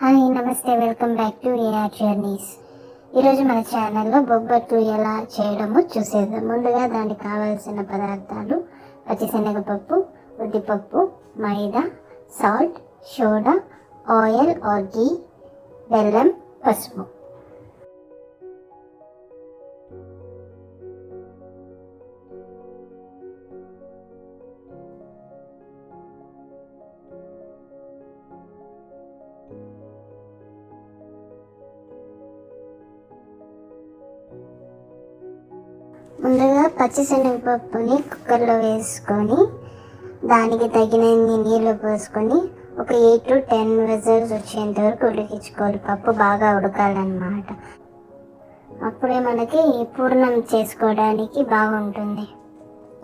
Hi నమస్తే, welcome back to AR journeys. ఈరోజు మన ఛానల్లో బొబ్బట్లు ఎలా చేయడమో చూసేద్దాం. ముందుగా దానికి కావాల్సిన పదార్థాలు: పచ్చిశనగపప్పు, ఉద్దిపప్పు, మైదా, సాల్ట్, సోడా, ఆయిల్ ఆర్ ఘీ, బెల్లం, పసుపు. ముందుగా పచ్చిశనగపప్పుని కుక్కర్లో వేసుకొని దానికి తగినన్ని నీళ్ళు పోసుకొని ఒక 8 to 10 విజిల్స్ వచ్చేంత వరకు ఉడికించుకోవాలి. పప్పు బాగా ఉడకాలన్నమాట. అప్పుడే మనకి పూర్ణం చేసుకోవడానికి బాగుంటుంది.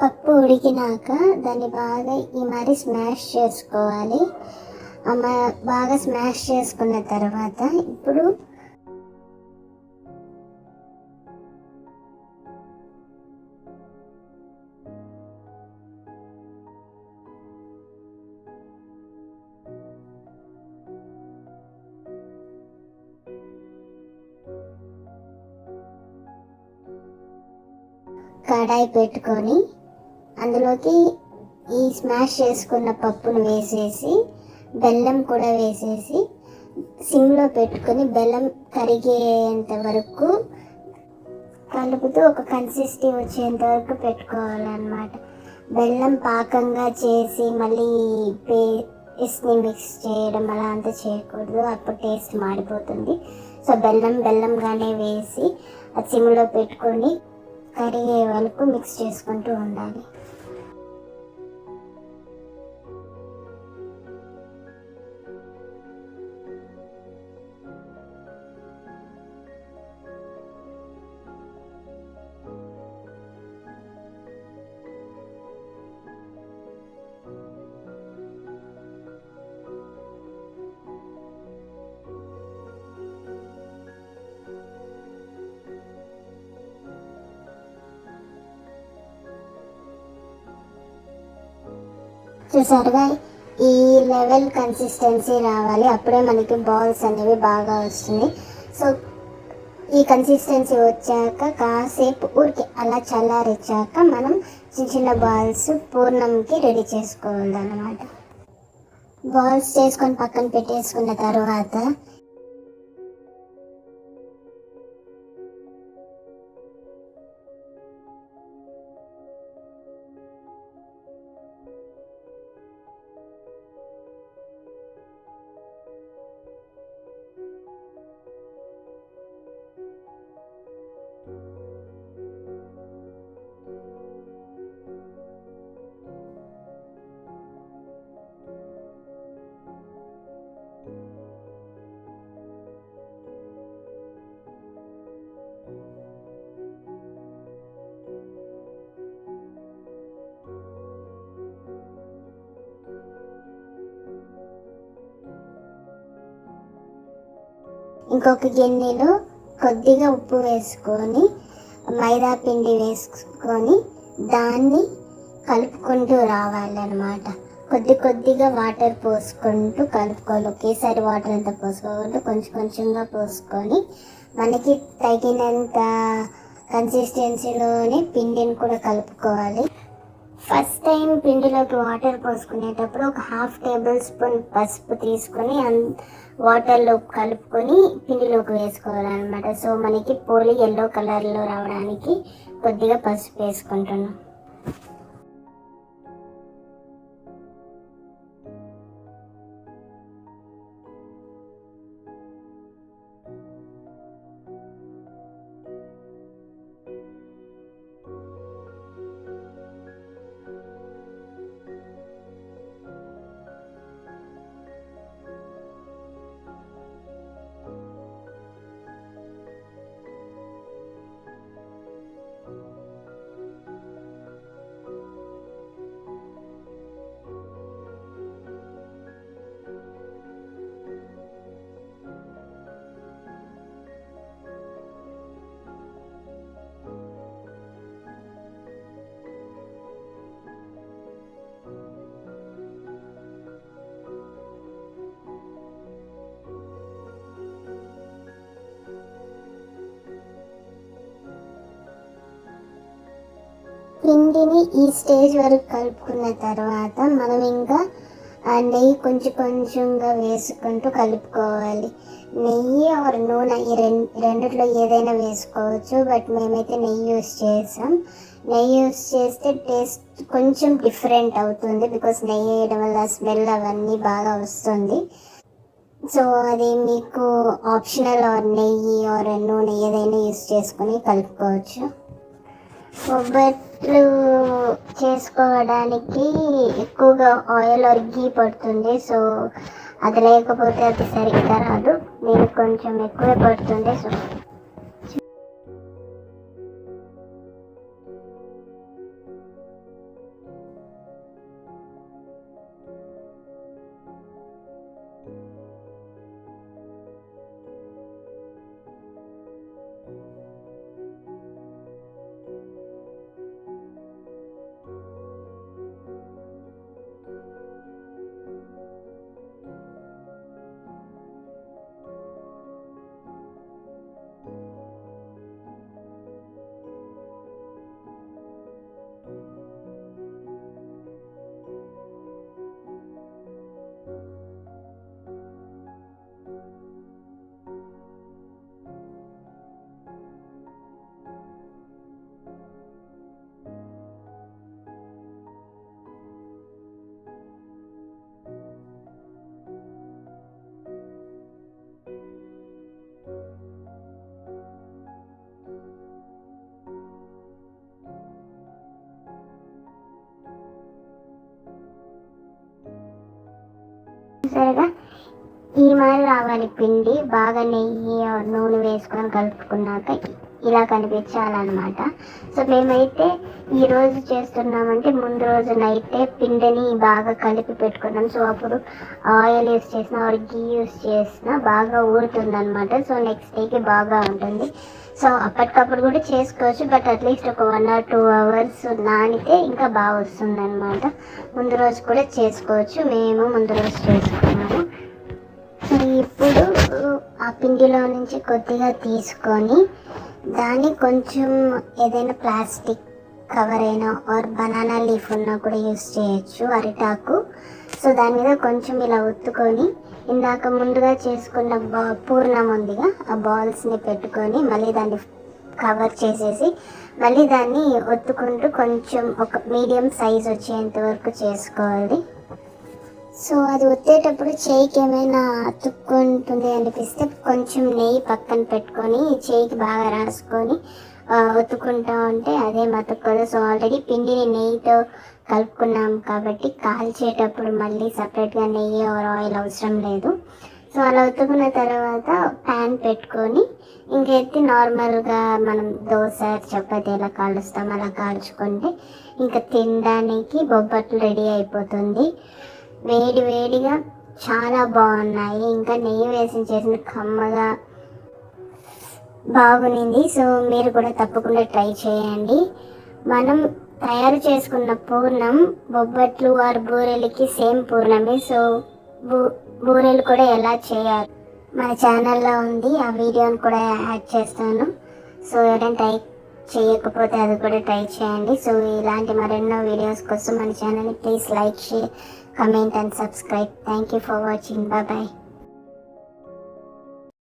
పప్పు ఉడికినాక దాన్ని బాగా మరి స్మాష్ చేసుకోవాలి. బాగా స్మాష్ చేసుకున్న తర్వాత ఇప్పుడు కడాయి పెట్టుకొని అందులోకి ఈ స్మాష్ చేసుకున్న పప్పును వేసేసి బెల్లం కూడా వేసేసి సిమ్లో పెట్టుకొని బెల్లం కరిగేంత వరకు కలుపుతూ ఒక కన్సిస్టెన్సీ వచ్చేంత వరకు పెట్టుకోవాలన్నమాట. బెల్లం పాకంగా చేసి మళ్ళీ పేస్ట్ని మిక్స్ చేయడం అలా అంతా చేయకూడదు, అప్పుడు టేస్ట్ మాడిపోతుంది. సో బెల్లంగానే వేసి అది సిమ్లో పెట్టుకొని కరిగే వరకు మిక్స్ చేసుకుంటూ ఉండాలి. చూసారుగా, ఈ లెవెల్ కన్సిస్టెన్సీ రావాలి. అప్పుడే మనకి బాల్స్ అనేవి బాగా వస్తుంది. సో ఈ కన్సిస్టెన్సీ వచ్చాక కాసేపు ఊరికి అలా చల్లారిచ్చాక మనం చిన్న చిన్న బాల్స్ పూర్ణంకి రెడీ చేసుకోవాలన్నమాట. బాల్స్ చేసుకొని పక్కన పెట్టేసుకున్న తర్వాత ఇంకొక గిన్నెలో కొద్దిగా ఉప్పు వేసుకొని మైదా పిండి వేసుకొని దాన్ని కలుపుకుంటూ రావాలన్నమాట. కొద్దిగా వాటర్ పోసుకుంటూ కలుపుకోవాలి. ఒకేసారి వాటర్ అంతా పోసుకోకుండా కొంచెంగా పోసుకొని మనకి తగినంత కన్సిస్టెన్సీలోనే పిండిని కూడా కలుపుకోవాలి. ఫస్ట్ టైం పిండిలోకి వాటర్ పోసుకునేటప్పుడు ఒక 1/2 టేబుల్ స్పూన్ పసుపు తీసుకొని వాటర్లో కలుపుకొని పిండిలోకి వేసుకోవాలన్నమాట. సో మనకి పోలి ఎల్లో కలర్లో రావడానికి కొద్దిగా పసుపు వేసుకుంటున్నాం. పిండిని ఈ స్టేజ్ వరకు కలుపుకున్న తర్వాత మనం ఇంకా ఆ నెయ్యి కొంచెం కొంచెంగా వేసుకుంటూ కలుపుకోవాలి. నెయ్యి ఆర్ నూనె ఈ రెండిట్లో ఏదైనా వేసుకోవచ్చు, బట్ మేమైతే నెయ్యి యూస్ చేసాం. నెయ్యి యూస్ చేస్తే టేస్ట్ కొంచెం డిఫరెంట్ అవుతుంది, బికాస్ నెయ్యి వేయడం వల్ల స్మెల్ అవన్నీ బాగా వస్తుంది. సో అది మీకు ఆప్షనల్, ఆర్ నెయ్యి ఆర్ నూనె ఏదైనా యూస్ చేసుకొని కలుపుకోవచ్చు. బొబ్బట్లు చేసుకోవడానికి ఎక్కువగా ఆయిల్ ఆర్ ఘీ పడుతుంది. సో అది లేకపోతే అది సరిగ్గా రాదు. నేను కొంచెం ఎక్కువే పడుతుంది. సో సరిగా ఈ మాదిరి రావాలి పిండి. బాగా నెయ్యి నూనె వేసుకొని కలుపుకున్నాక ఇలా కనిపించాలన్నమాట. సో మేమైతే ఈరోజు చేస్తున్నామంటే ముందు రోజు నైటే పిండిని బాగా కలిపి పెట్టుకున్నాం. సో అప్పుడు ఆయిల్ యూస్ చేసినా ఆర్ ఘీ యూస్ చేసినా బాగా ఊరుతుంది అనమాట. సో నెక్స్ట్ డేకి బాగా ఉంటుంది. సో అప్పటికప్పుడు కూడా చేసుకోవచ్చు, బట్ అట్లీస్ట్ ఒక 1 or 2 hours నానితే ఇంకా బాగా వస్తుంది అనమాట. ముందు రోజు కూడా చేసుకోవచ్చు. మేము ముందు రోజు చేసుకున్నాము. సో ఇప్పుడు ఆ పిండిలో నుంచి కొద్దిగా తీసుకొని దాన్ని కొంచెం ఏదైనా ప్లాస్టిక్ కవర్ అయినా ఆర్ బనానా లీఫ్ ఉన్నా కూడా యూస్ చేయొచ్చు, అరిటాకు. సో దాని మీద కొంచెం ఇలా ఒత్తుకొని ఇందాక ముందుగా చేసుకున్న పూర్ణం ఉందిగా, ఆ బాల్స్ని పెట్టుకొని మళ్ళీ దాన్ని కవర్ చేసేసి మళ్ళీ దాన్ని ఒత్తుకుంటూ కొంచెం ఒక మీడియం సైజ్ వచ్చేంత వరకు చేసుకోవాలి. సో అది ఒత్తేటప్పుడు చేయికి ఏమైనా అతుక్కుంటుంది అనిపిస్తే కొంచెం నెయ్యి పక్కన పెట్టుకొని చేయికి బాగా రాసుకొని ఒత్తుకుంటూ ఉంటే అదే అతుక్కోదు. సో ఆల్రెడీ పిండిని నెయ్యితో కలుపుకున్నాం కాబట్టి కాల్చేటప్పుడు మళ్ళీ సపరేట్గా నెయ్యి ఆర్ ఆయిల్ అవసరం లేదు. సో అలా ఒత్తుకున్న తర్వాత ప్యాన్ పెట్టుకొని ఇంకెత్తి నార్మల్గా మనం దోశ చపాతీ ఎలా కాలుస్తాం అలా కాల్చుకుంటే ఇంకా తినడానికి బొబ్బట్లు రెడీ అయిపోతుంది. వేడి వేడిగా చాలా బాగున్నాయి. ఇంకా నెయ్యి వేసి చేసిన కమ్మగా బాగునింది. సో మీరు కూడా తప్పకుండా ట్రై చేయండి. మనం తయారు చేసుకున్న పూర్ణం బొబ్బట్లు ఆర్ బూరెలకి సేమ్ పూర్ణమే. సో బూరెలు కూడా ఎలా చేయాలి మన ఛానల్లో ఉంది, ఆ వీడియోని కూడా యాడ్ చేస్తాను. సో ఎవరైనా ట్రై చేయకపోతే అది కూడా ట్రై చేయండి. సో ఇలాంటి మరెన్నో వీడియోస్ కోసం మన ఛానల్ని please like, share, comment and subscribe. Thank you for watching. Bye bye.